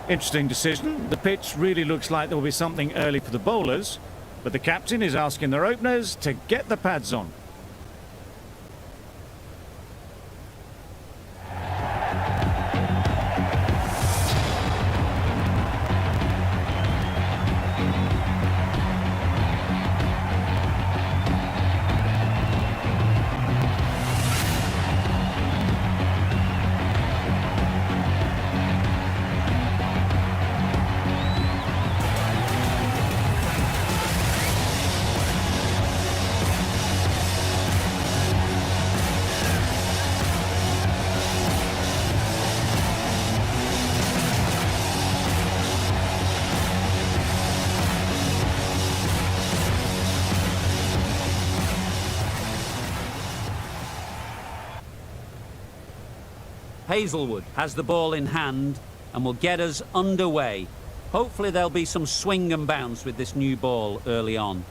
Interesting decision. The pitch really looks like there will be something early for the bowlers, but the captain is asking their openers to get the pads on. Hazelwood has the ball in hand and will get us underway. Hopefully there'll be some swing and bounce with this new ball early on.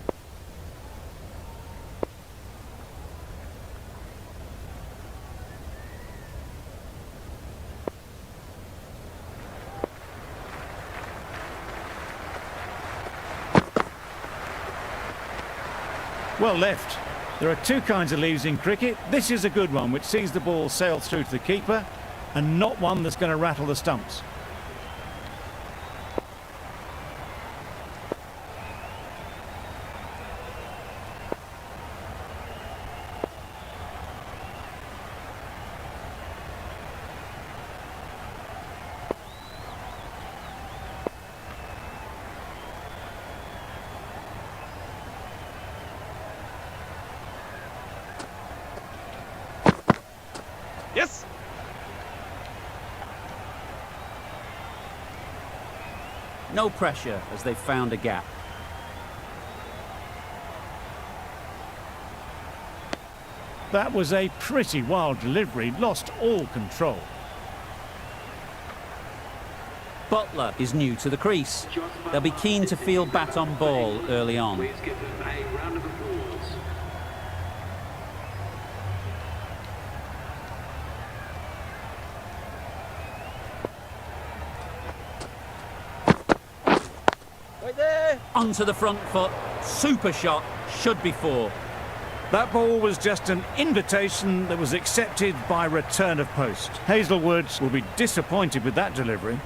Well left. There are two kinds of leaves in cricket. This is a good one, which sees the ball sail through to the keeper, and not one that's going to rattle the stumps. Yes! No pressure as they've found a gap. That was a pretty wild delivery, lost all control. Butler is new to the crease. They'll be keen to field bat on ball early on. Please give them a round of applause. Right there! Onto the front foot. Super shot. Should be four. That ball was just an invitation that was accepted by return of post. Hazelwood will be disappointed with that delivery.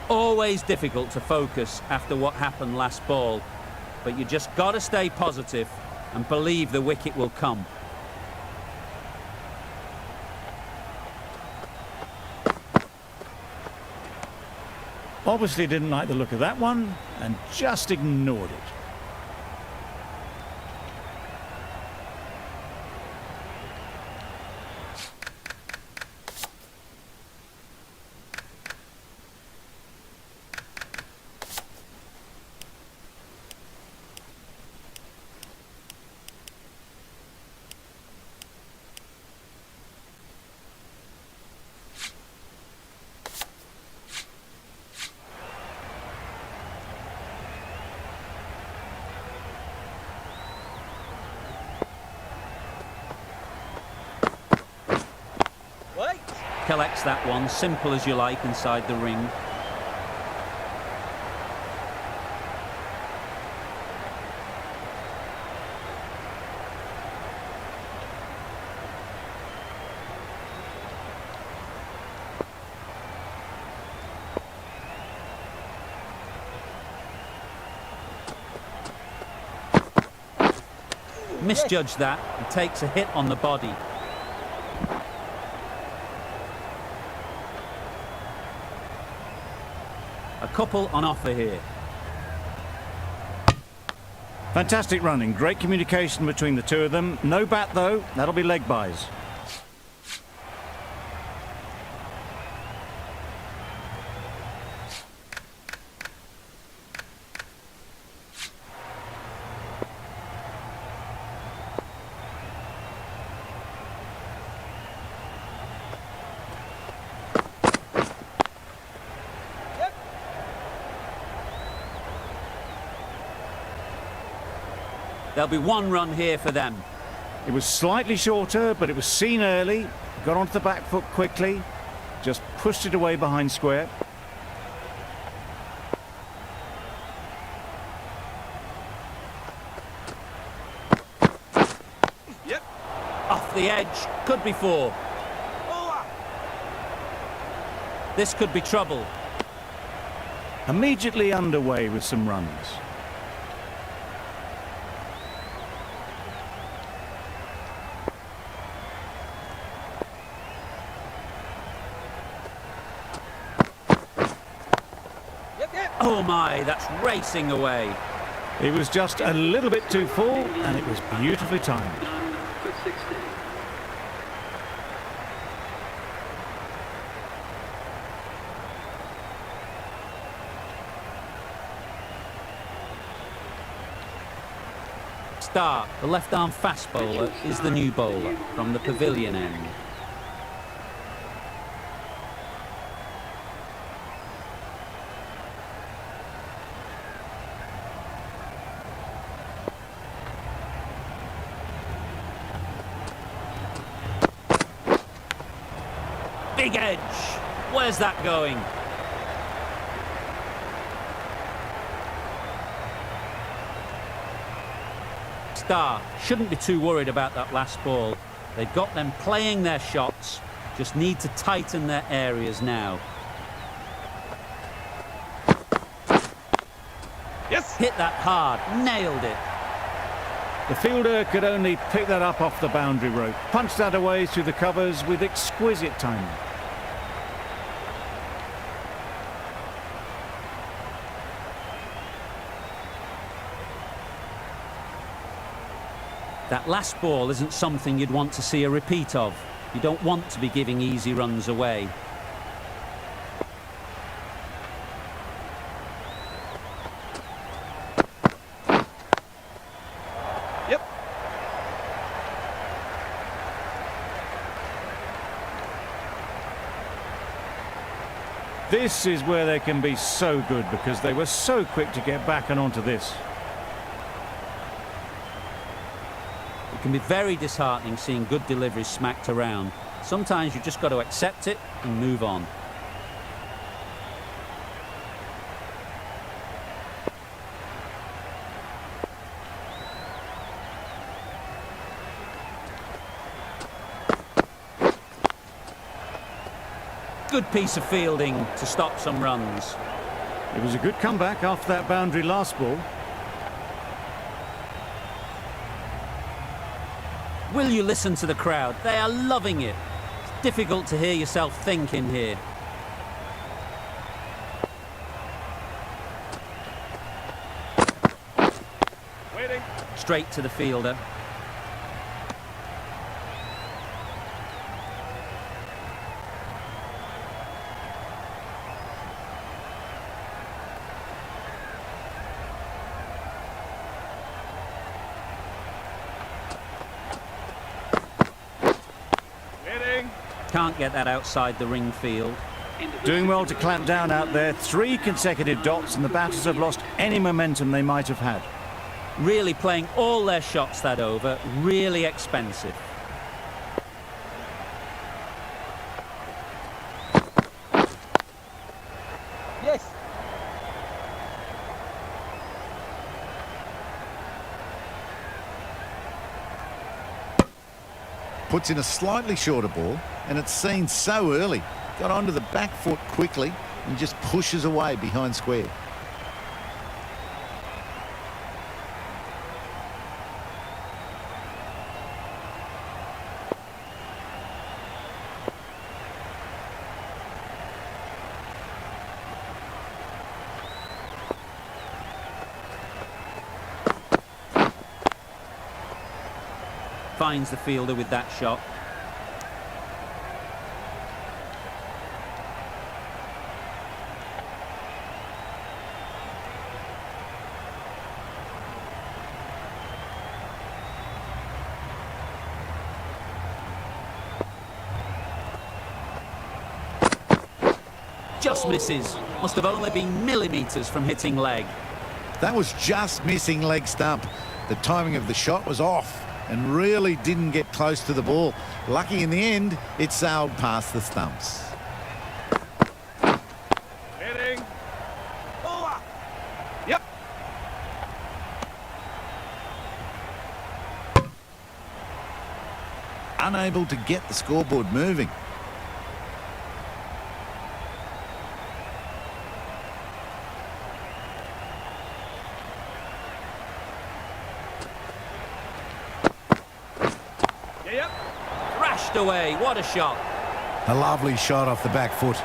Always difficult to focus after what happened last ball, but you just got to stay positive and believe the wicket will come. Obviously didn't like the look of that one and just ignored it. Collects that one, simple as you like, inside the ring. Misjudged that and takes a hit on the body. A couple on offer here. Fantastic running, great communication between the two of them. No bat though, that'll be leg byes. There'll be one run here for them. It was slightly shorter, but it was seen early, got onto the back foot quickly, just pushed it away behind square. Yep. Off the edge, could be 4. This could be trouble. Immediately underway with some runs. Oh my, that's racing away. It was just a little bit too full, and it was beautifully timed. Done for 60. Start, the left-arm fast bowler, is the new bowler from the pavilion end. Big edge. Where's that going? Star shouldn't be too worried about that last ball. They've got them playing their shots, just need to tighten their areas now. Yes. Hit that hard, nailed it. The fielder could only pick that up off the boundary rope, punched that away through the covers with exquisite timing. That last ball isn't something you'd want to see a repeat of. You don't want to be giving easy runs away. Yep. This is where they can be so good because they were so quick to get back and onto this. It can be very disheartening seeing good deliveries smacked around. Sometimes you just got to accept it and move on. Good piece of fielding to stop some runs. It was a good comeback after that boundary last ball. Will you listen to the crowd? They are loving it. It's difficult to hear yourself think in here. Waiting. Straight to the fielder. Waiting. Can't get that outside the ring field. Doing well to clamp down out there. 3 consecutive dots, and the batters have lost any momentum they might have had. Really playing all their shots that over. Really expensive. Yes. Puts in a slightly shorter ball, and it's seen so early. Got onto the back foot quickly and just pushes away behind square. Finds the fielder with that shot. Just misses. Must have only been millimetres from hitting leg. That was just missing leg stump. The timing of the shot was off and really didn't get close to the ball. Lucky in the end, it sailed past the stumps. Heading. Over. Yep. Unable to get the scoreboard moving. Yep. Thrashed away. What a shot. A lovely shot off the back foot.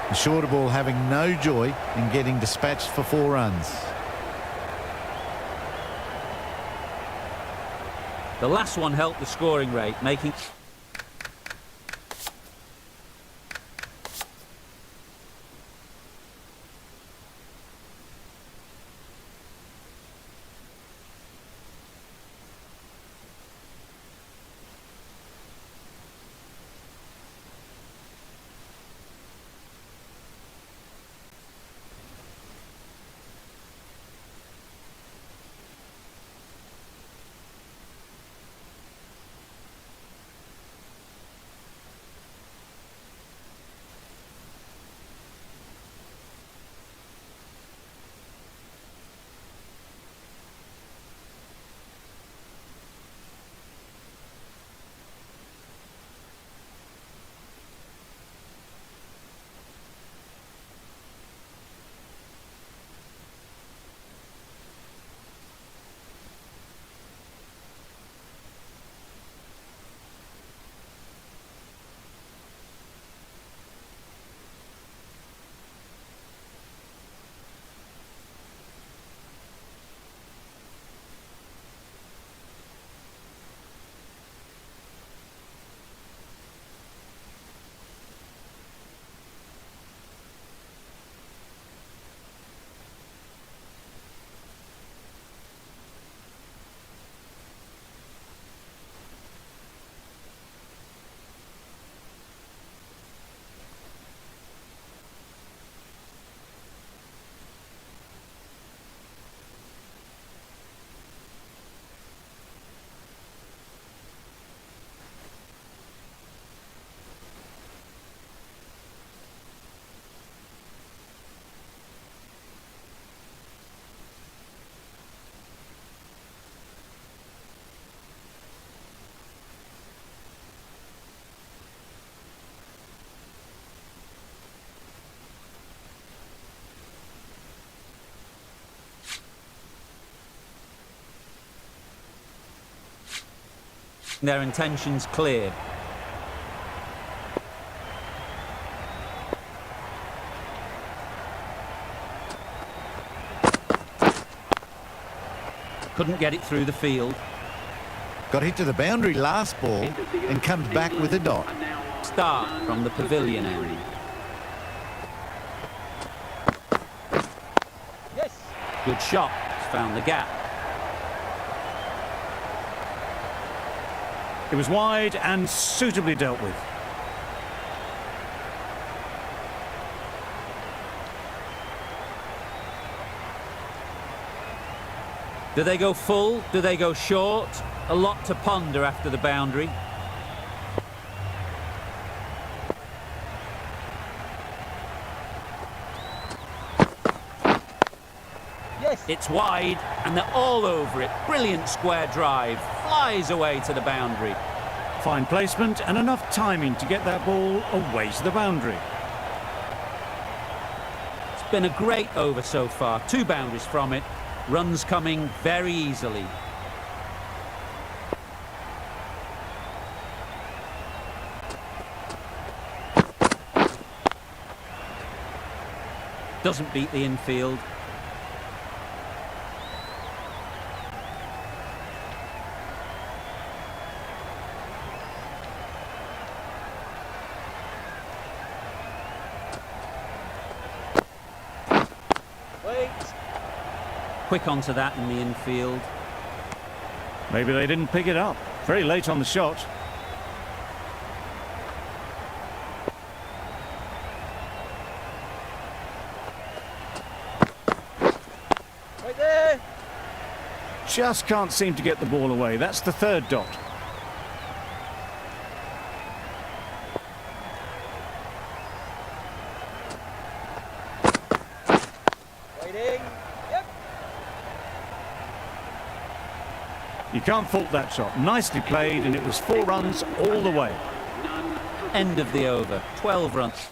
The shorter ball having no joy in getting dispatched for 4 runs. The last one helped the scoring rate, making... their intentions clear. Couldn't get it through the field. Got hit to the boundary last ball and comes back with a dot. Start from the pavilion end. Yes. Good shot. Found the gap. It was wide and suitably dealt with. Do they go full? Do they go short? A lot to ponder after the boundary. Yes. It's wide, and they're all over it. Brilliant square drive. Flies away to the boundary. Fine placement and enough timing to get that ball away to the boundary. It's been a great over so far. 2 boundaries from it. Runs coming very easily. Doesn't beat the infield. Wait. Quick onto that in the infield. Maybe they didn't pick it up. Very late on the shot. Right there. Just can't seem to get the ball away. That's the third dot. Waiting. Yep. You can't fault that shot. Nicely played, and it was 4 runs all the way. End of the over. 12 runs.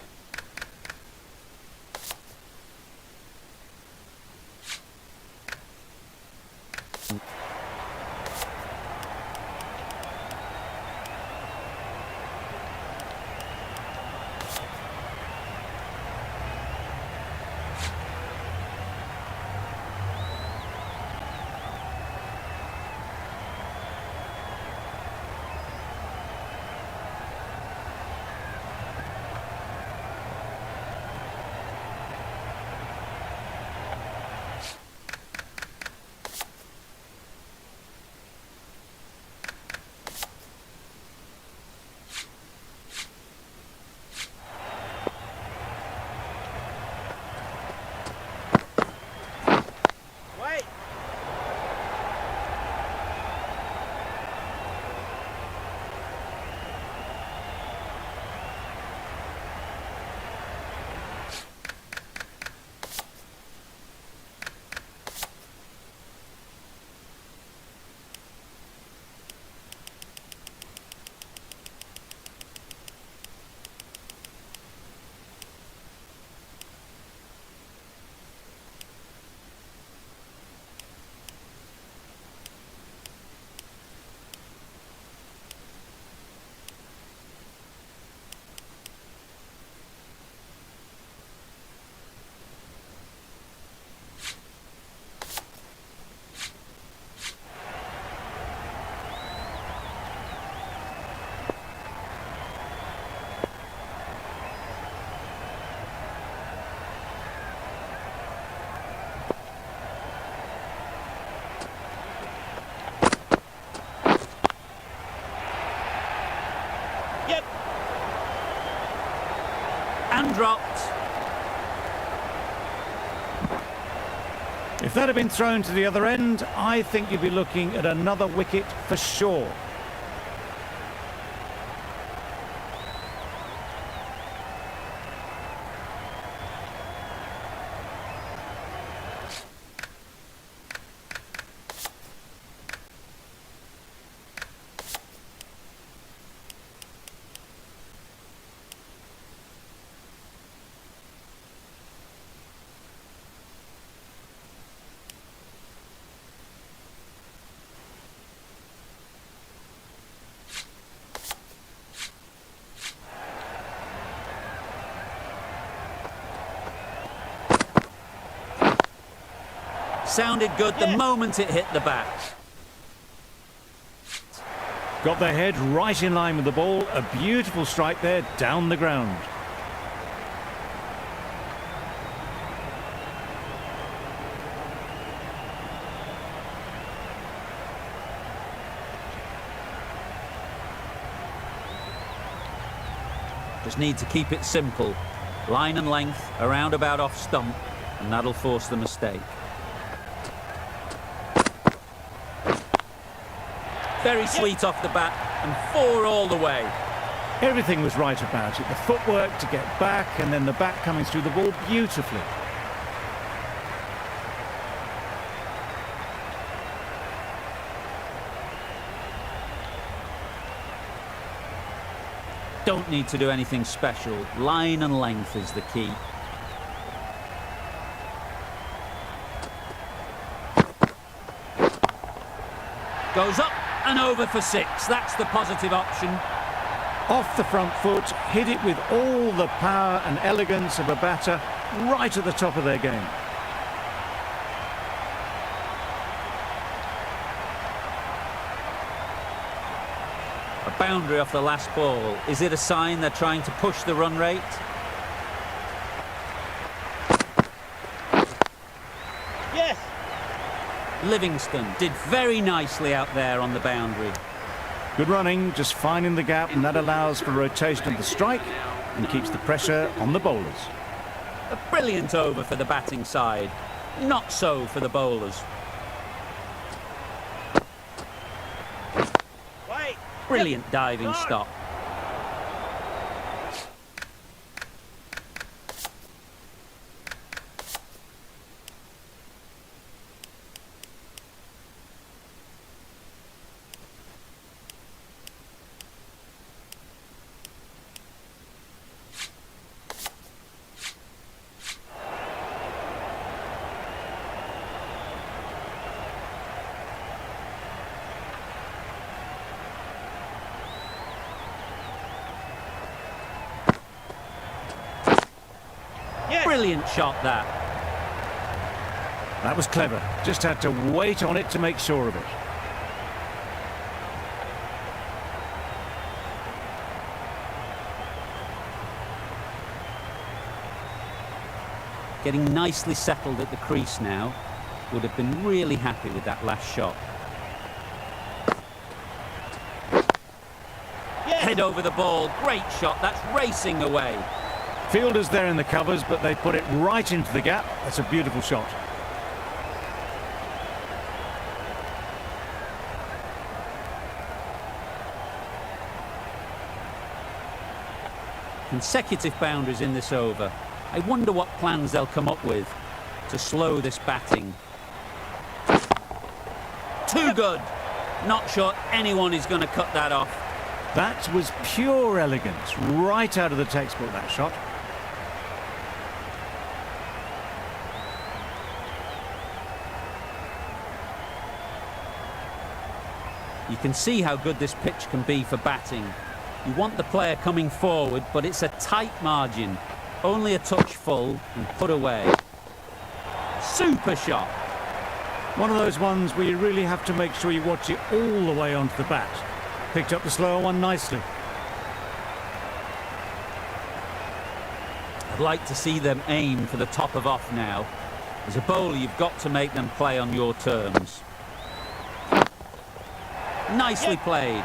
Wait. Yep. And dropped. If that had been thrown to the other end, I think you'd be looking at another wicket for sure. Sounded good the moment it hit the bat. Got their head right in line with the ball. A beautiful strike there down the ground. Just need to keep it simple. Line and length, around about off stump, and that'll force the mistake. Very sweet off the bat, and 4 all the way. Everything was right about it. The footwork to get back, and then the bat coming through the ball beautifully. Don't need to do anything special. Line and length is the key. Goes up and over for 6. That's the positive option. Off the front foot, hit it with all the power and elegance of a batter, right at the top of their game. A boundary off the last ball. Is it a sign they're trying to push the run rate? Yes. Livingston did very nicely out there on the boundary. Good running, just finding the gap, and that allows for rotation of the strike and keeps the pressure on the bowlers. A brilliant over for the batting side. Not so for the bowlers. Brilliant diving stop. Yes. Brilliant shot that. That was clever. Just had to wait on it to make sure of it. Getting nicely settled at the crease now. Would have been really happy with that last shot. Yes. Head over the ball. Great shot. That's racing away. Fielders there in the covers, but they put it right into the gap. That's a beautiful shot. Consecutive boundaries in this over. I wonder what plans they'll come up with to slow this batting. Too good. Not sure anyone is going to cut that off. That was pure elegance, right out of the textbook, that shot. You can see how good this pitch can be for batting. You want the player coming forward, but it's a tight margin. Only a touch full and put away. Super shot. One of those ones where you really have to make sure you watch it all the way onto the bat. Picked up the slower one nicely. I'd like to see them aim for the top of off now. As a bowler, you've got to make them play on your terms. Nicely played.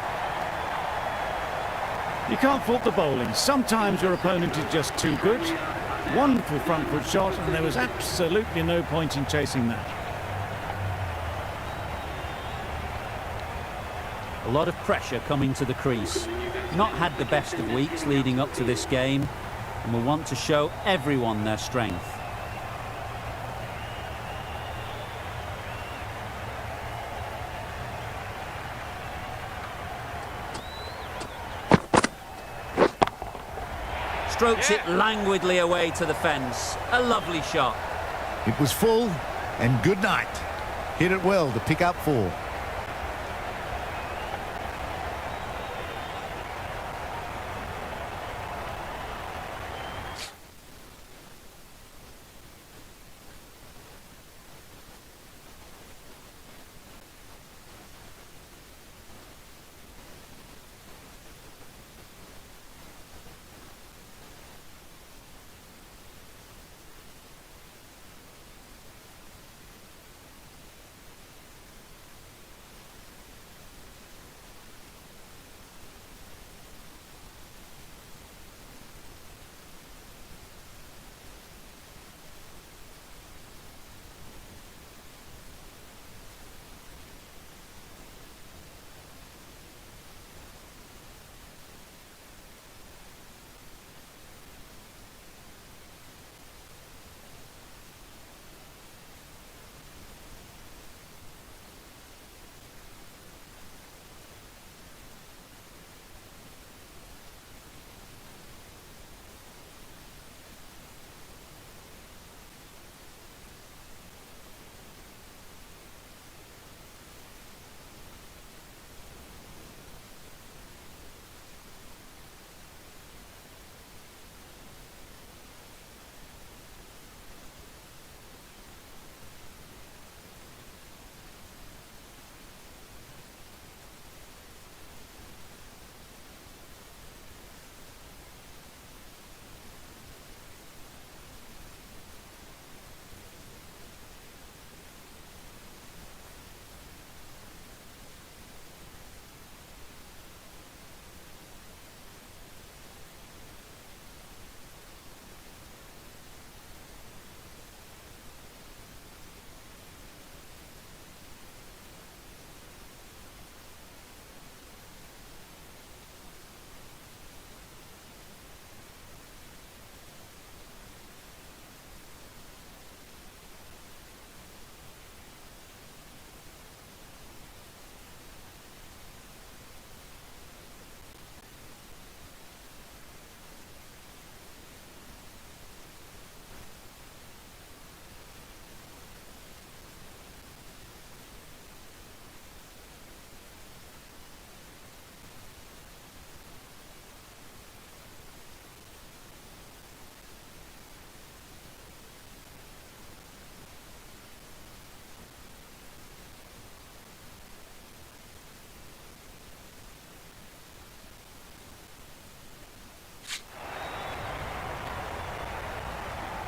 You can't fault the bowling. Sometimes your opponent is just too good. Wonderful front foot shot, and there was absolutely no point in chasing that. A lot of pressure coming to the crease. Not had the best of weeks leading up to this game, and will want to show everyone their strength. Strokes it languidly away to the fence. A lovely shot. It was full, and good night. Hit it well to pick up 4.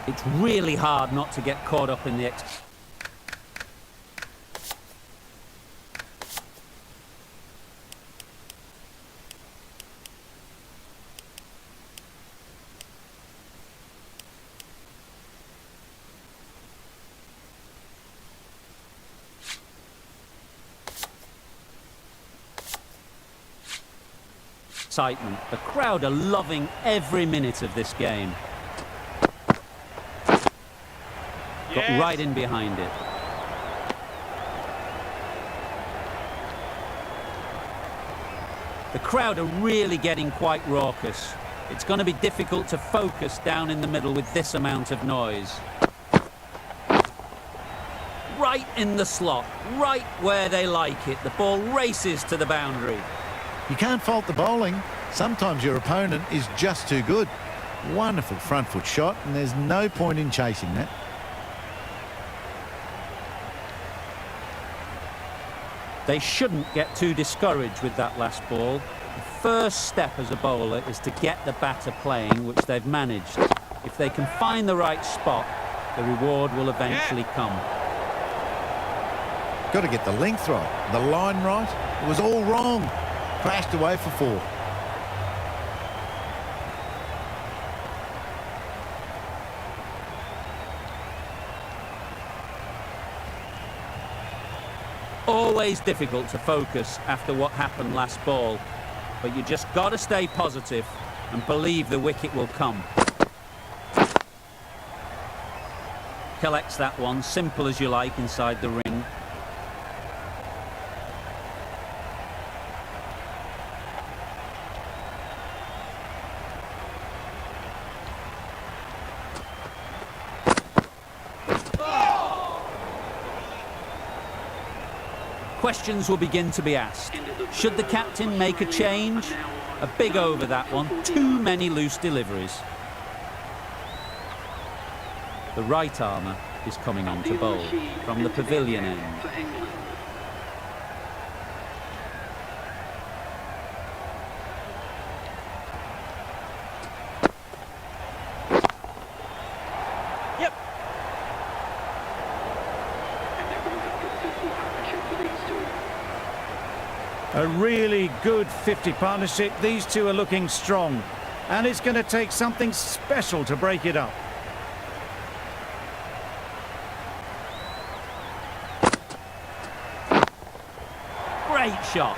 It's really hard not to get caught up in the excitement. The crowd are loving every minute of this game. Got right in behind it. The crowd are really getting quite raucous. It's going to be difficult to focus down in the middle with this amount of noise. Right in the slot, right where they like it. The ball races to the boundary. You can't fault the bowling. Sometimes your opponent is just too good. Wonderful front foot shot, and there's no point in chasing that. They shouldn't get too discouraged with that last ball. The first step as a bowler is to get the batter playing, which they've managed. If they can find the right spot, the reward will eventually come. Got to get the length right, the line right. It was all wrong. Crashed away for 4. Always difficult to focus after what happened last ball, but you just got to stay positive and believe the wicket will come. Collects that one, simple as you like, inside the ring. Questions will begin to be asked. Should the captain make a change? A big over, that one. Too many loose deliveries. The right armour is coming on to bowl from the pavilion end. A really good 50 partnership. These two are looking strong, and it's going to take something special to break it up. Great shot.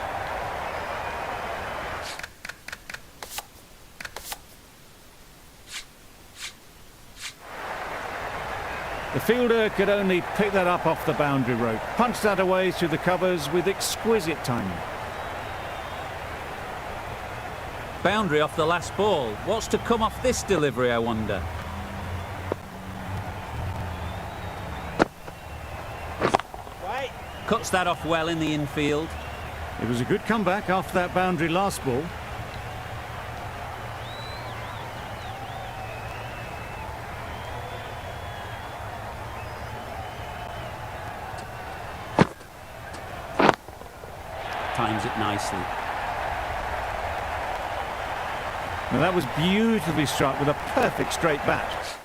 The fielder could only pick that up off the boundary rope, punch that away through the covers with exquisite timing. Boundary off the last ball. What's to come off this delivery, I wonder? Right. Cuts that off well in the infield. It was a good comeback after that boundary last ball. Times it nicely. Now that was beautifully struck with a perfect straight bat.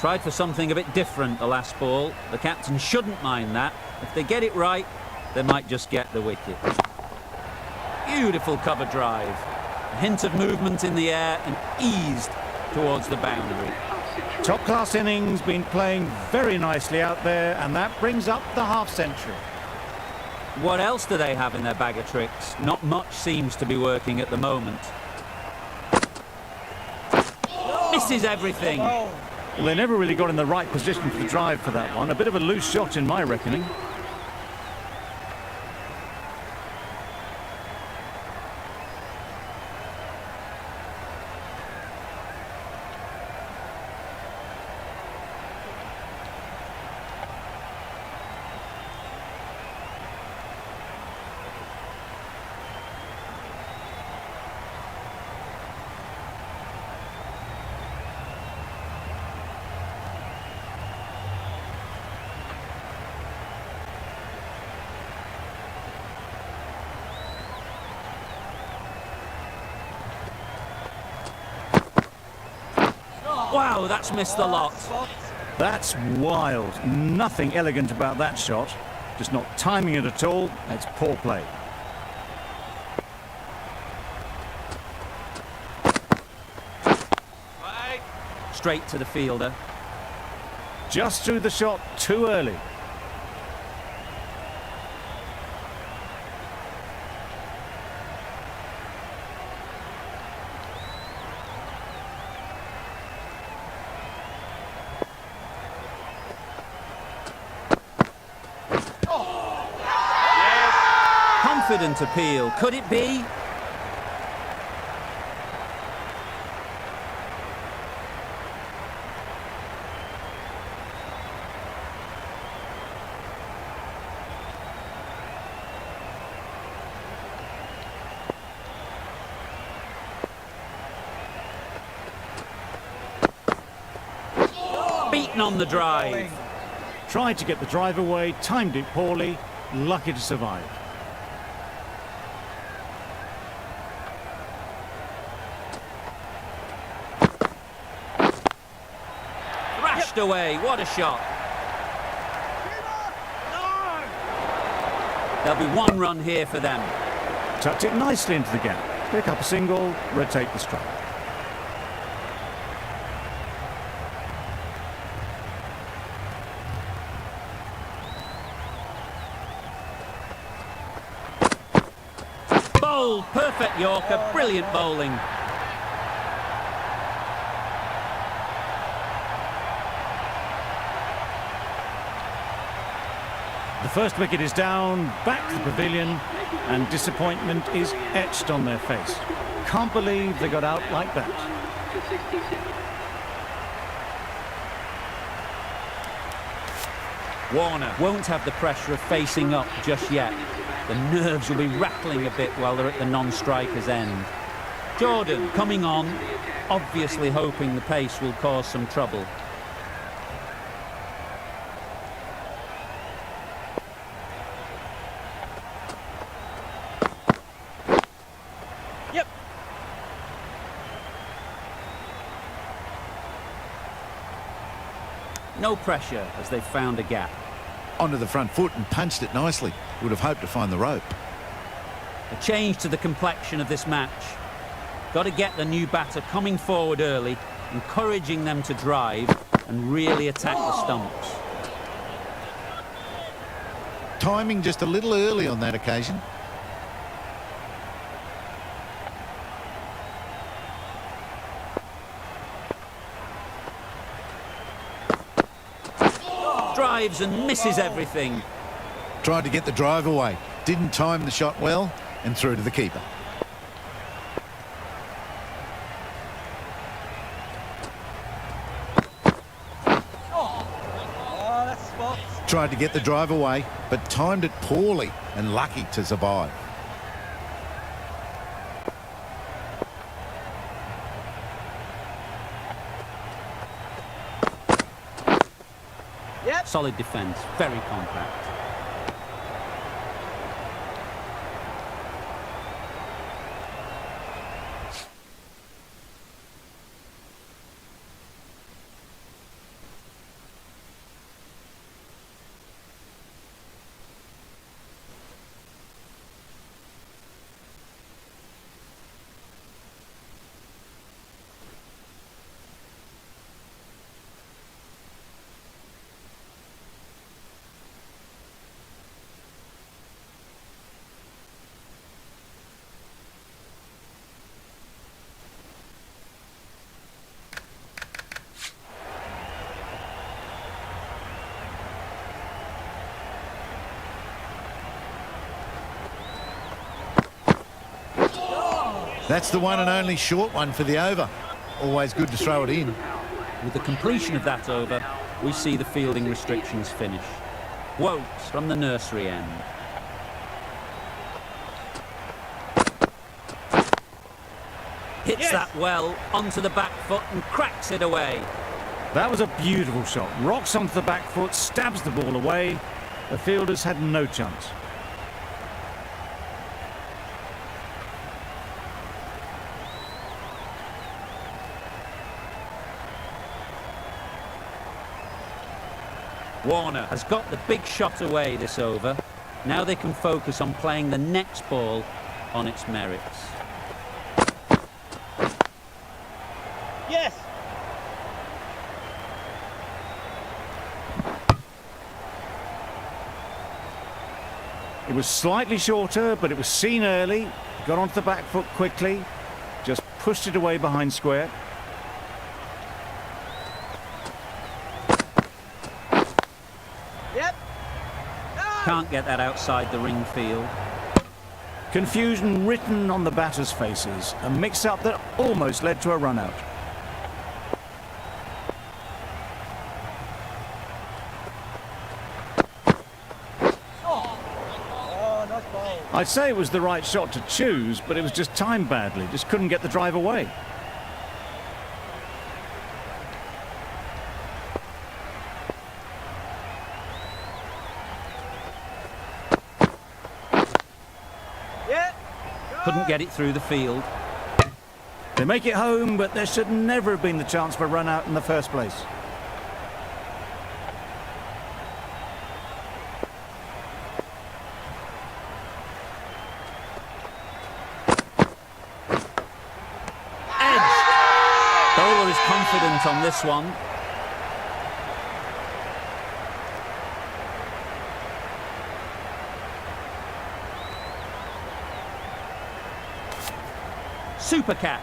Tried for something a bit different the last ball. The captain shouldn't mind that. If they get it right, they might just get the wicket. Beautiful cover drive. A hint of movement in the air and eased towards the boundary. Top class innings, been playing very nicely out there, and that brings up the half century. What else do they have in their bag of tricks? Not much seems to be working at the moment. Misses everything. Well, they never really got in the right position for the drive for that one. A bit of a loose shot in my reckoning. Wow, that's missed the lot. That's wild. Nothing elegant about that shot. Just not timing it at all. It's poor play. Straight to the fielder. Just threw the shot too early. Confident appeal. Could it be? Beaten on the drive. Tried to get the drive away, timed it poorly, lucky to survive. Thrashed away. What a shot. There'll be one run here for them. Tucked it nicely into the gap. Pick up a single, rotate the strike. Bowl. Perfect Yorker. Brilliant bowling. The first wicket is down, back to the pavilion, and disappointment is etched on their face. Can't believe they got out like that. Warner won't have the pressure of facing up just yet. The nerves will be rattling a bit while they're at the non-striker's end. Jordan coming on, obviously hoping the pace will cause some trouble. Yep. No pressure as they've found a gap. Onto the front foot and punched it nicely. Would have hoped to find the rope. A change to the complexion of this match. Got to get the new batter coming forward early, encouraging them to drive and really attack the stumps. Timing just a little early on that occasion. Drives and misses everything. Tried to get the drive away. Didn't time the shot well and threw to the keeper. Oh, that's spots. Tried to get the drive away, but timed it poorly and lucky to survive. Yep. Solid defence, very compact. That's the one and only short one for the over. Always good to throw it in. With the completion of that over, we see the fielding restrictions finish. Wokes from the nursery end. Hits that well onto the back foot and cracks it away. That was a beautiful shot. Rocks onto the back foot, stabs the ball away. The fielders had no chance. Warner has got the big shot away this over. Now they can focus on playing the next ball on its merits. Yes. It was slightly shorter, but it was seen early. Got onto the back foot quickly. Just pushed it away behind square. Yep. Can't get that outside the ring field. Confusion written on the batters' faces. A mix-up that almost led to a run-out. Oh, nice ball. I'd say it was the right shot to choose, but it was just timed badly. Just couldn't get the drive away. Yeah. Couldn't get it through the field. They make it home, but there should never have been the chance for a run-out in the first place. Bowler is confident on this one. Super catch.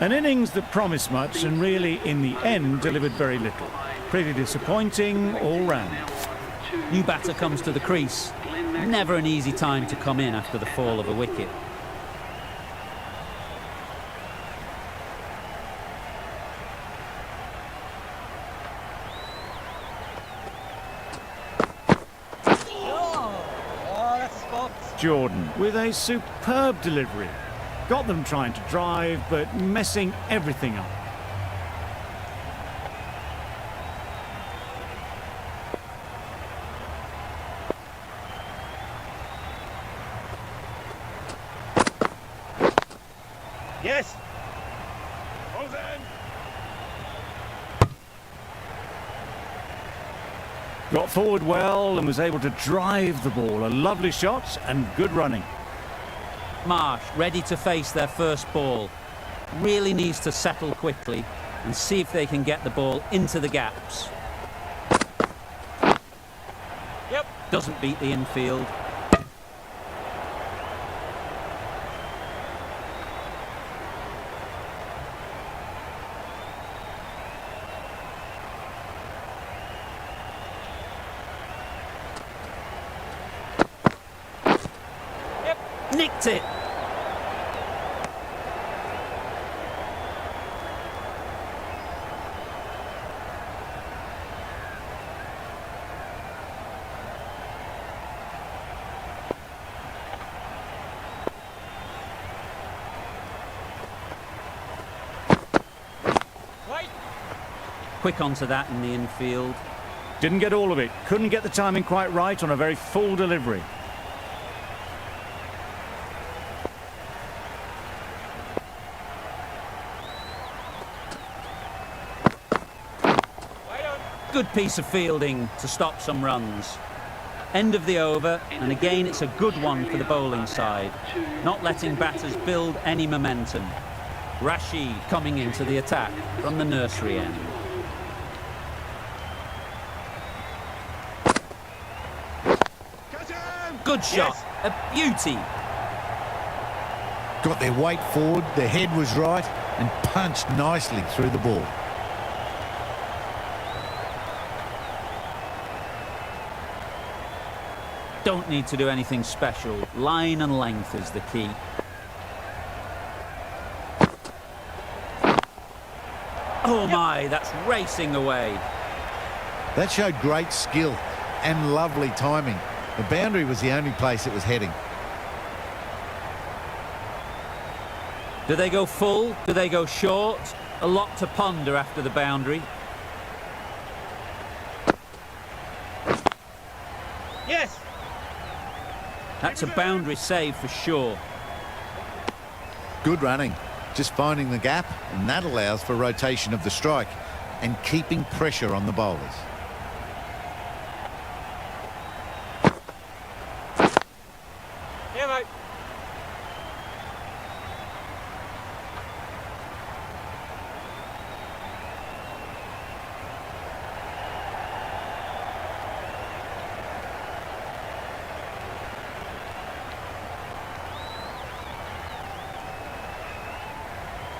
An innings that promised much and really, in the end, delivered very little. Pretty disappointing all round. New batter comes to the crease. Never an easy time to come in after the fall of a wicket. Oh, that's a spot. Jordan with a superb delivery. Got them trying to drive, but messing everything up. Yes. Got forward well and was able to drive the ball. A lovely shot and good running. Marsh ready to face their first ball. Really needs to settle quickly and see if they can get the ball into the gaps. Yep. Doesn't beat the infield. Nicked it. Right. Quick onto that in the infield. Didn't get all of it. Couldn't get the timing quite right on a very full delivery. Good piece of fielding to stop some runs. End of the over, and again it's a good one for the bowling side. Not letting batters build any momentum. Rashid coming into the attack from the nursery end. Good shot, a beauty. Got their weight forward, their head was right, and punched nicely through the ball. Don't need to do anything special. Line and length is the key. Oh my, that's racing away. That showed great skill and lovely timing. The boundary was the only place it was heading. Do they go full? Do they go short? A lot to ponder after the boundary. Yes. That's a boundary save for sure. Good running. Just finding the gap, and that allows for rotation of the strike and keeping pressure on the bowlers. Yeah, mate.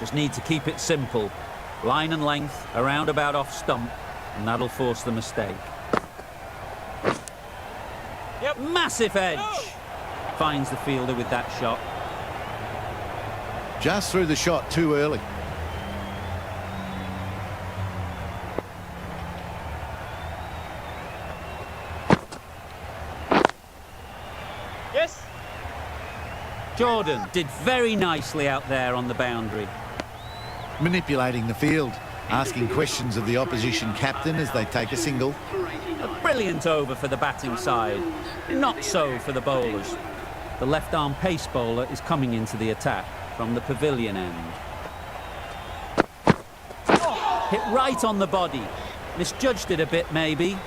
Just need to keep it simple. Line and length, around about off stump, and that'll force the mistake. Yep. Massive edge! No. Finds the fielder with that shot. Just threw the shot too early. Yes. Jordan did very nicely out there on the boundary. Manipulating the field, asking questions of the opposition captain as they take a single. A brilliant over for the batting side. Not so for the bowlers. The left-arm pace bowler is coming into the attack from the pavilion end. Hit right on the body. Misjudged it a bit, maybe.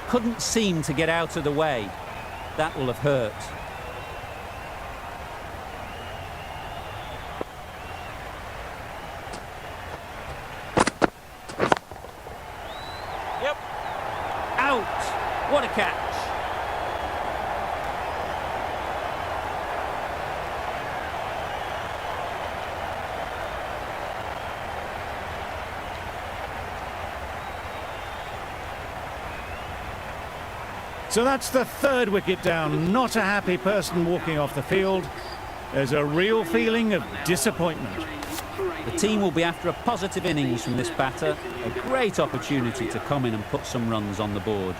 Couldn't seem to get out of the way. That will have hurt. Yep. Out! What a catch! So that's the third wicket down. Not a happy person walking off the field. There's a real feeling of disappointment. The team will be after a positive innings from this batter. A great opportunity to come in and put some runs on the board.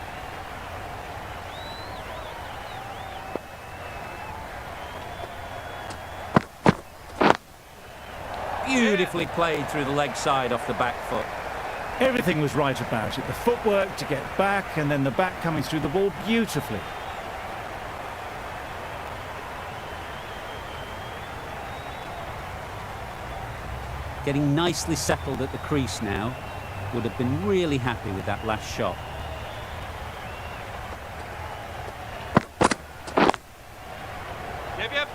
Beautifully played through the leg side off the back foot. Everything was right about it. The footwork to get back and then the bat coming through the ball beautifully. Getting nicely settled at the crease now. Would have been really happy with that last shot. Yep, yep.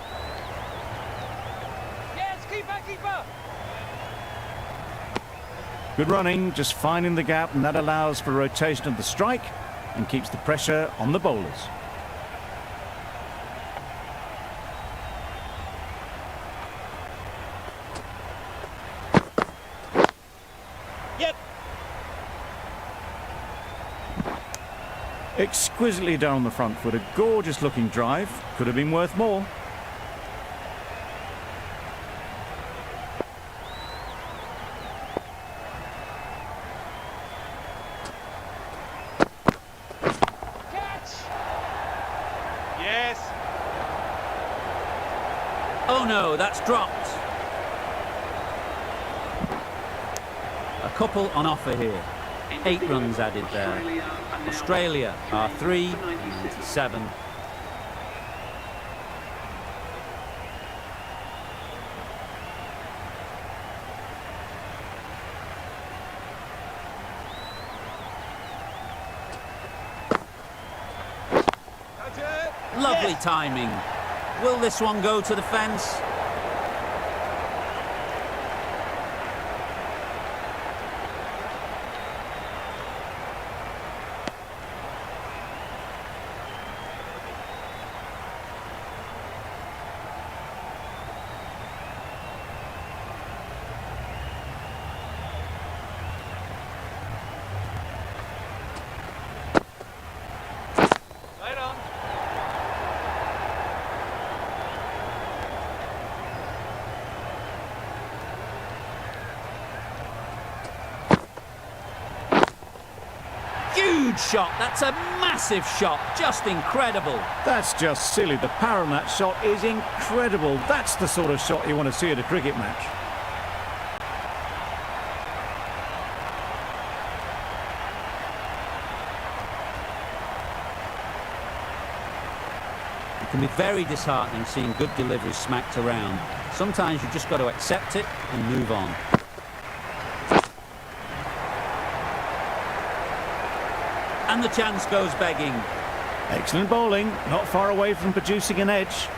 Yes, keeper, keeper. Good running, just finding the gap, and that allows for rotation of the strike and keeps the pressure on the bowlers. Yep. Exquisitely done on the front foot, a gorgeous looking drive, could have been worth more. Catch. Yes. Oh no, that's dropped. A couple on offer here. 8 runs added there. Australia are 3 and 7. That's it. Lovely Yes. timing. Will this one go to the fence? Right on. Huge shot. That's a massive shot. Just incredible. That's just silly. The power on that shot is incredible. That's the sort of shot you want to see at a cricket match. It can be very disheartening seeing good deliveries smacked around. Sometimes you just got to accept it and move on. And the chance goes begging. Excellent bowling, not far away from producing an edge.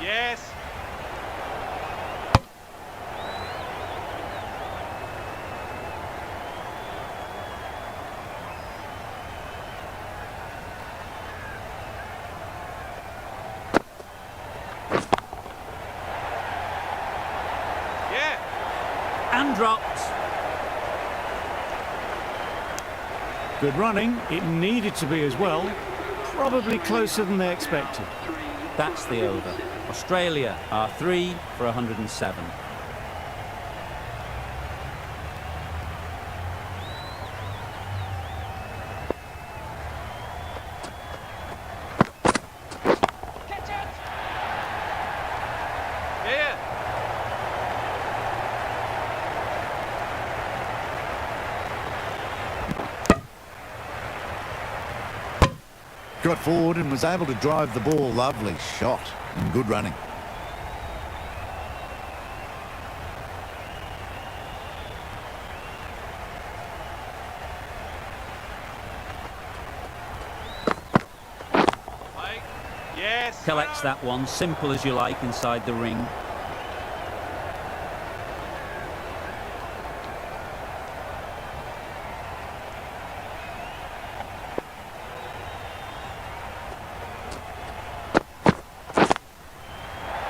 Yes. Yeah. And dropped. Good running, it needed to be as well. Probably closer than they expected. That's the over. Australia are 3 for 107. Catch it. Yeah. Got forward and was able to drive the ball. Lovely shot and good running. Mike. Yes. Collects that one, simple as you like, inside the ring.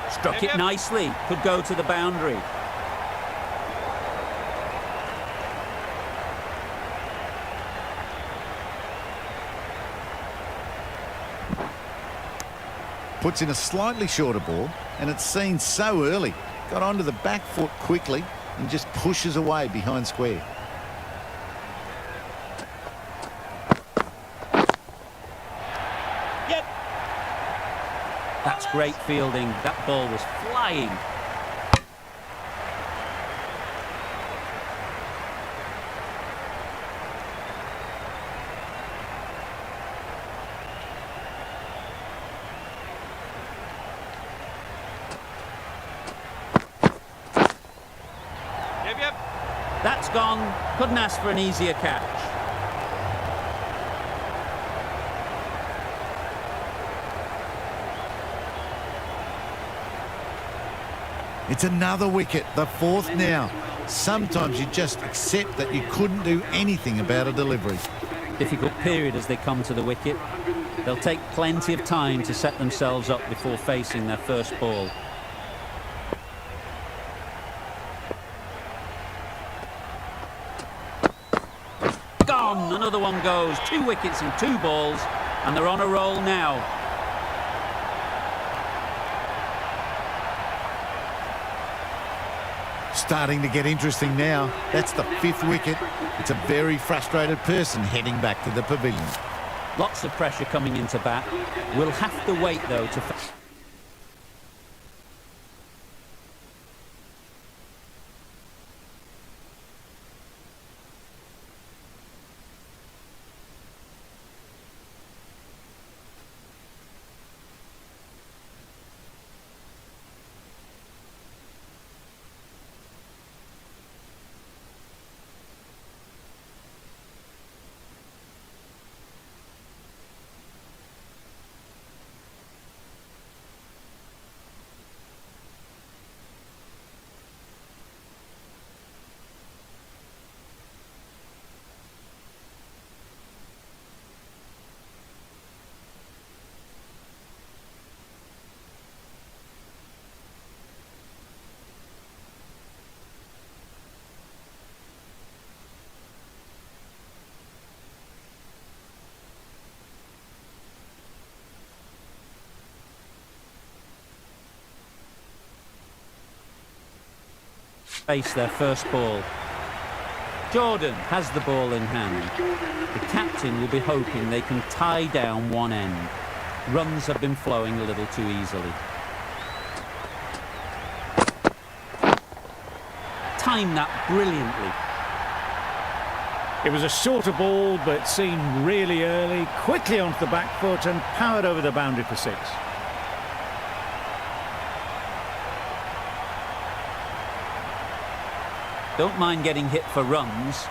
Struck it nicely, could go to the boundary. Puts in a slightly shorter ball, and it's seen so early. Got onto the back foot quickly and just pushes away behind square. Yep. That's great fielding. That ball was flying. Yep. That's gone. Couldn't ask for an easier catch. It's another wicket, the fourth now. Sometimes you just accept that you couldn't do anything about a delivery. Difficult period as they come to the wicket. They'll take plenty of time to set themselves up before facing their first ball. Gone! Another one goes. 2 wickets in 2 balls, and they're on a roll now. Starting to get interesting now. That's the 5th wicket. It's a very frustrated person heading back to the pavilion. Lots of pressure coming into bat. We'll have to wait, though, to... face their first ball. Jordan has the ball in hand. The captain will be hoping they can tie down one end. Runs have been flowing a little too easily. Timed that brilliantly. It was a shorter ball, but seen really early, quickly onto the back foot and powered over the boundary for 6. Don't mind getting hit for runs.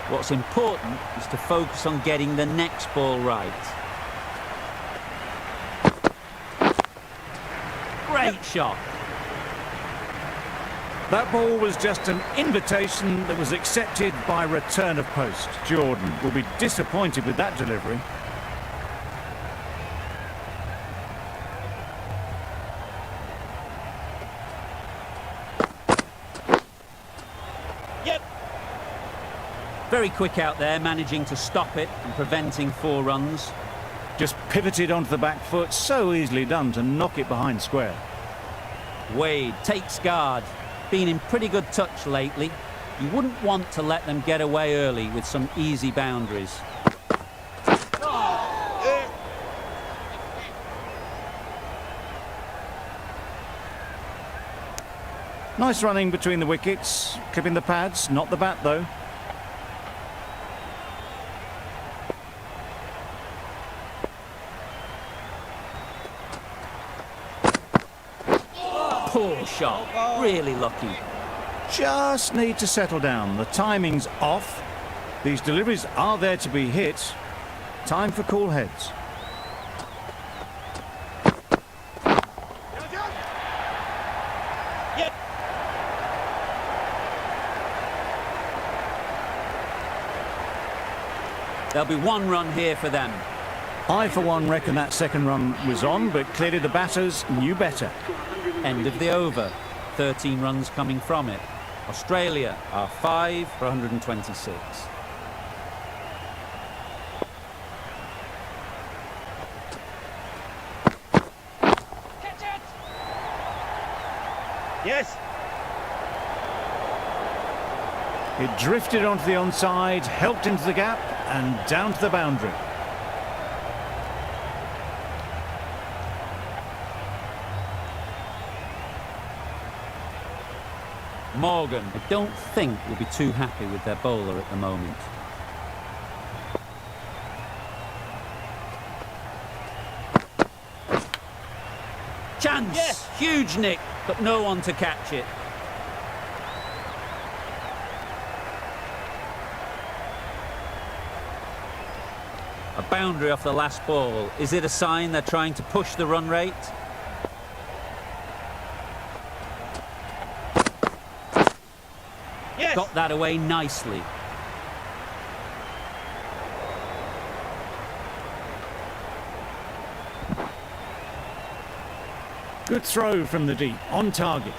What's important is to focus on getting the next ball right. Great shot. That ball was just an invitation that was accepted by return of post. Jordan will be disappointed with that delivery. Yep. Very quick out there, managing to stop it and preventing 4 runs. Just pivoted onto the back foot, so easily done to knock it behind square. Wade takes guard. Been in pretty good touch lately. You wouldn't want to let them get away early with some easy boundaries. Nice running between the wickets, clipping the pads, not the bat though. Poor shot, really lucky. Just need to settle down. The timing's off. These deliveries are there to be hit. Time for cool heads. Yep. There'll be 1 run here for them. I, for one, reckon that second run was on, but clearly the batters knew better. End of the over. 13 runs coming from it. Australia are 5 for 126. Catch it. Yes. It drifted onto the onside, helped into the gap, and down to the boundary. Morgan, I don't think will be too happy with their bowler at the moment. Chance! Yes. Huge nick, but no one to catch it. A boundary off the last ball. Is it a sign they're trying to push the run rate? Yes. Got that away nicely. Good throw from the deep, on target.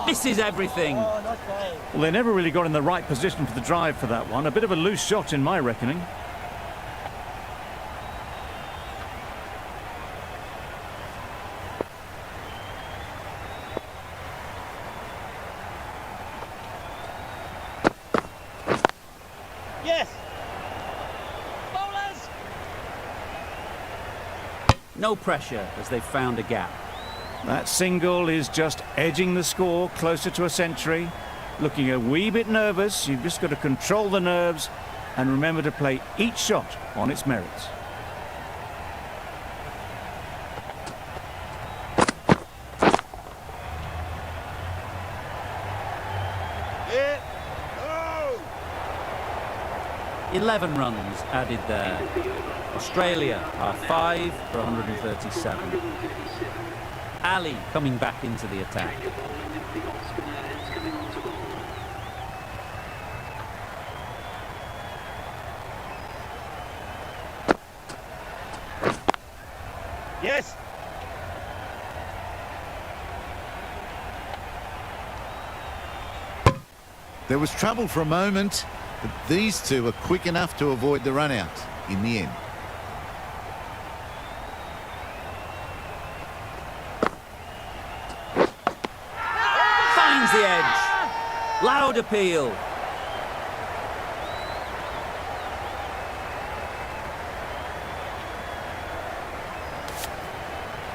This is everything. Well, they never really got in the right position for the drive for that one. A bit of a loose shot in my reckoning. Yes. Bowlers. No pressure as they've found a gap. That single is just edging the score closer to a century. Looking a wee bit nervous. You've just got to control the nerves and remember to play each shot on its merits. Yeah. Oh. 11 runs added there. Australia are 5 for 137. Ali coming back into the attack. Yes. There was trouble for a moment, but these two were quick enough to avoid the run out in the end. the edge. Loud appeal.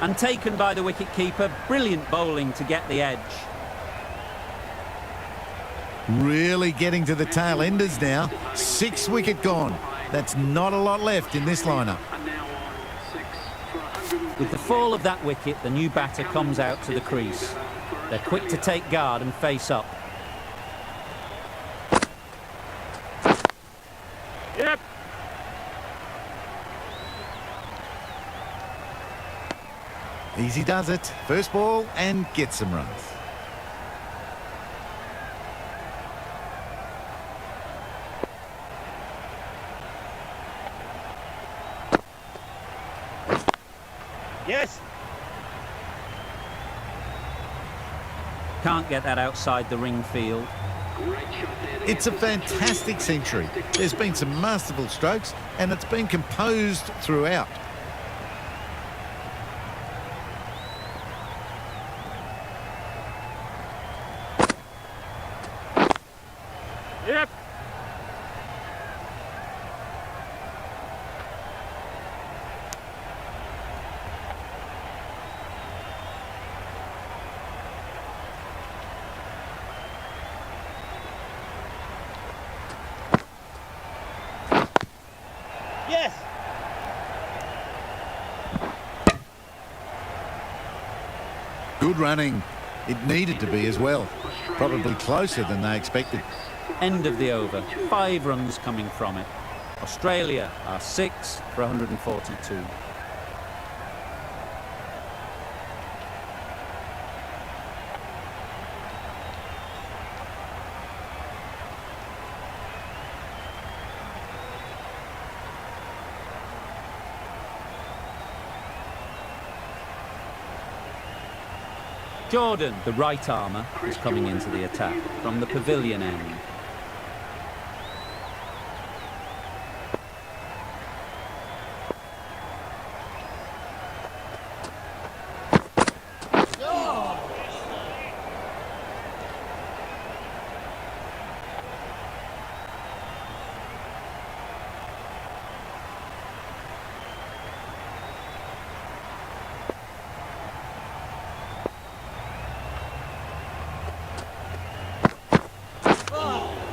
And taken by the wicket-keeper. Brilliant bowling to get the edge. Really getting to the tail enders now. 6 wicket gone. That's not a lot left in this lineup. With the fall of that wicket, the new batter comes out to the crease. They're quick to take guard and face up. Yep. Easy does it. First ball and gets some runs. Yes. Can't get that outside the ring field. It's a fantastic century. There's been some masterful strokes and it's been composed throughout. Yep. Yes. Good running. It needed to be as well. Probably closer than they expected. End of the over. 5 runs coming from it. Australia are 6 for 142. Jordan, the right armour, is coming into the attack from the pavilion end.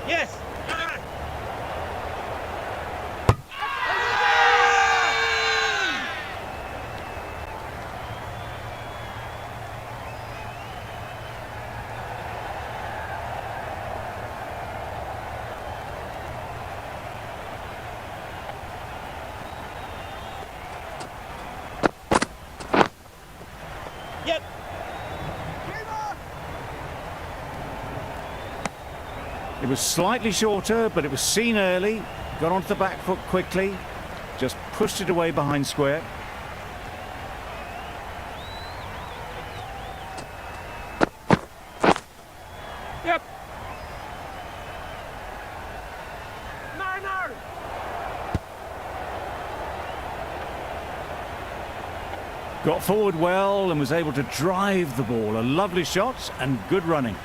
Yes. Yep. It was slightly shorter, but it was seen early. Got onto the back foot quickly. Just pushed it away behind square. Yep. No, no. Got forward well and was able to drive the ball. A lovely shot and good running.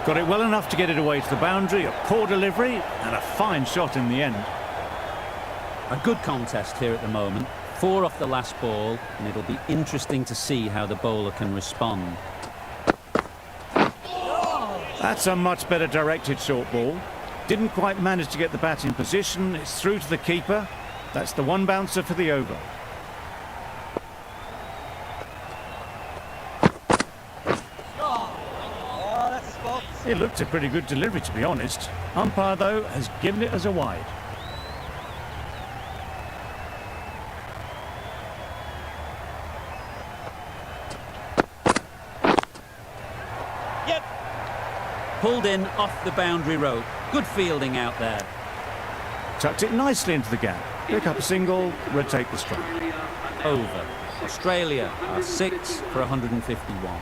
Got it well enough to get it away to the boundary. A poor delivery and a fine shot in the end. A good contest here at the moment. 4 off the last ball, and it'll be interesting to see how the bowler can respond. That's a much better directed short ball. Didn't quite manage to get the bat in position. It's through to the keeper. That's the one bouncer for the over. Oh, that's a spot. It looked a pretty good delivery, to be honest. Umpire, though, has given it as a wide. Yep. Pulled in off the boundary rope. Good fielding out there. Tucked it nicely into the gap. Pick up a single, rotate the strike. Over. Australia are 6 for 151.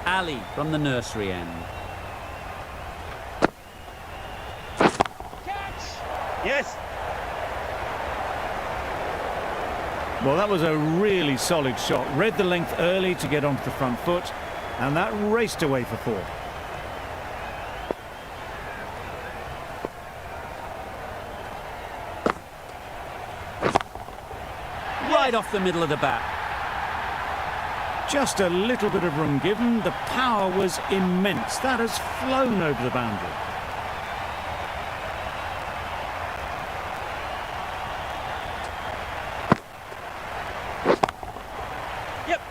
Ali from the nursery end. Yes. Well, that was a really solid shot. Read the length early to get onto the front foot, and that raced away for 4. Right off the middle of the bat. Just a little bit of room given. The power was immense. That has flown over the boundary. Yep.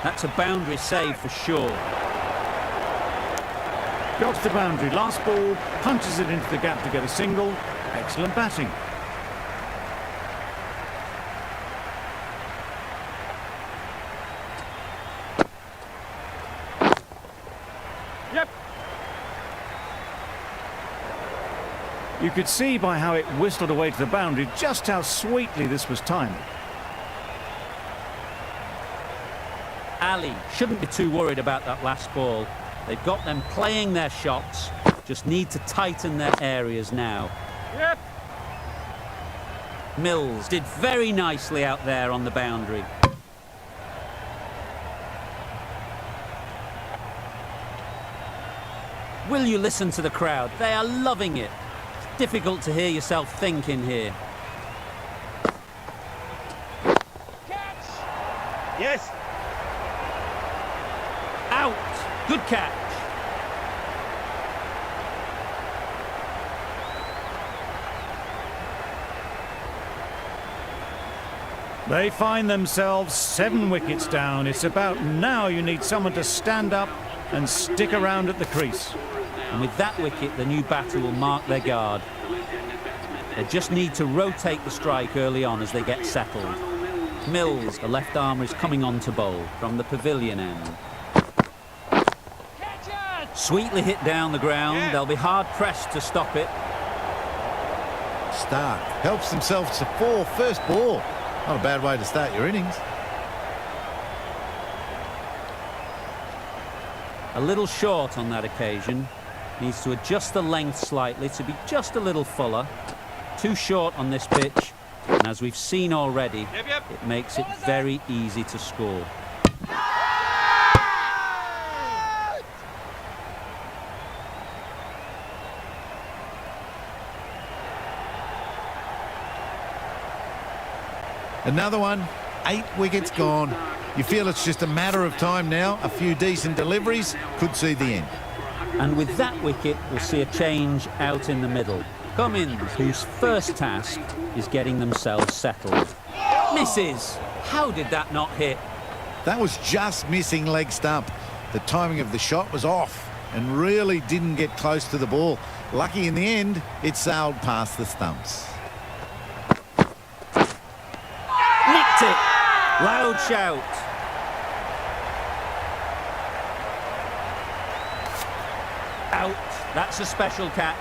That's a boundary save for sure. Got to the boundary. Last ball, punches it into the gap to get a single. Excellent batting. Yep. You could see by how it whistled away to the boundary just how sweetly this was timed. Ali shouldn't be too worried about that last ball. They've got them playing their shots, just need to tighten their areas now. Yep. Mills did very nicely out there on the boundary. Will you listen to the crowd? They are loving it. It's difficult to hear yourself think in here. Catch. Yes. Out! Good catch. They find themselves 7 wickets down. It's about now you need someone to stand up and stick around at the crease. And with that wicket, the new batter will mark their guard. They just need to rotate the strike early on as they get settled. Mills, the left armer, is coming on to bowl from the pavilion end. Catch it. Sweetly hit down the ground. Yeah. They'll be hard-pressed to stop it. Stark helps himself to 4 first ball. Not a bad way to start your innings. A little short on that occasion. Needs to adjust the length slightly to be just a little fuller. Too short on this pitch. And as we've seen already, Yep. it makes it very easy to score. Another one, 8 wickets gone. You feel it's just a matter of time now. A few decent deliveries could see the end. And with that wicket, we'll see a change out in the middle. Cummins, whose first task is getting themselves settled. Misses! How did that not hit? That was just missing leg stump. The timing of the shot was off and really didn't get close to the ball. Lucky in the end, it sailed past the stumps. Nicked it! Loud shout. Out. That's a special catch.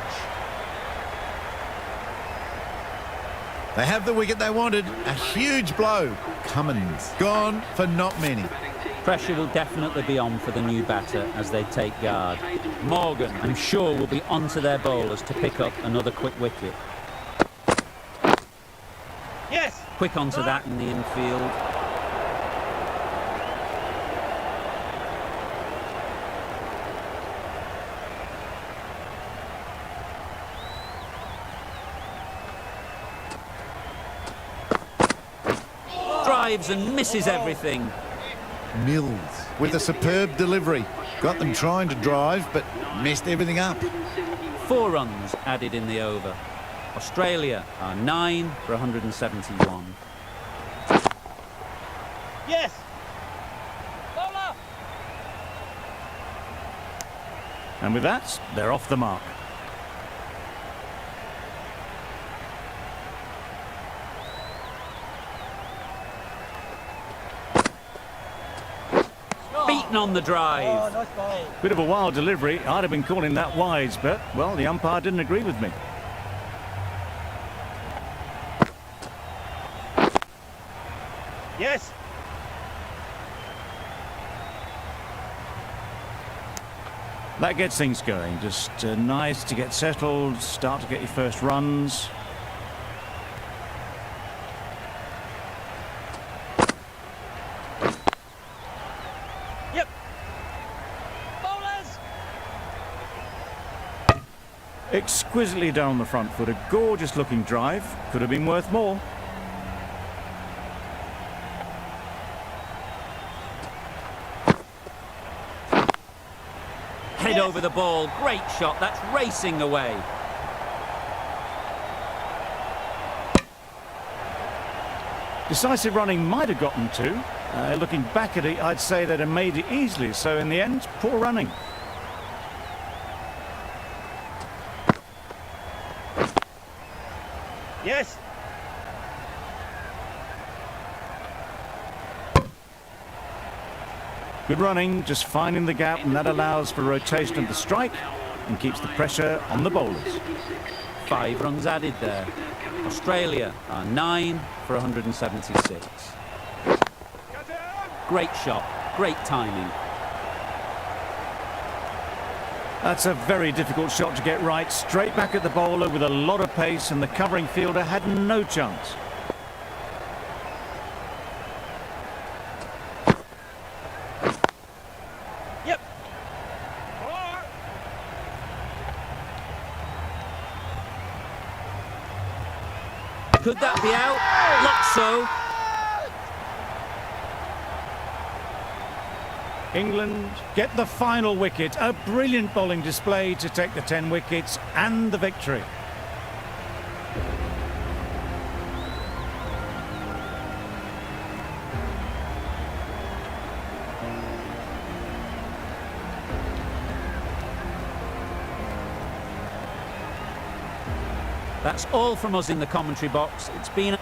They have the wicket they wanted. A huge blow. Cummins gone for not many. Pressure will definitely be on for the new batter as they take guard. Morgan, I'm sure, will be onto their bowlers to pick up another quick wicket. Yes. Quick onto that in the infield. Drives and misses everything. Mills with a superb delivery. Got them trying to drive, but messed everything up. 4 runs added in the over. Australia are 9 for 171. Yes. Bowler. And with that, they're off the mark. Beaten on the drive. Oh, nice ball. Bit of a wild delivery. I'd have been calling that wise, but, well, the umpire didn't agree with me. Yes. That gets things going. Just nice to get settled, start to get your first runs. Yep. Bowlers. Exquisitely done on the front foot. A gorgeous looking drive. Could have been worth more. Head over the ball. Great shot. That's racing away. Decisive running might have gotten two. Looking back at it, I'd say they'd have made it easily. So in the end, poor running. Yes. Good running, just finding the gap, and that allows for rotation of the strike and keeps the pressure on the bowlers. 5 runs added there. Australia are 9 for 176. Great shot. Great timing. That's a very difficult shot to get right. Straight back at the bowler with a lot of pace, and the covering fielder had no chance. Yep. Could that be out? Looks so. England get the final wicket. A brilliant bowling display to take the 10 wickets and the victory. That's all from us in the commentary box. It's been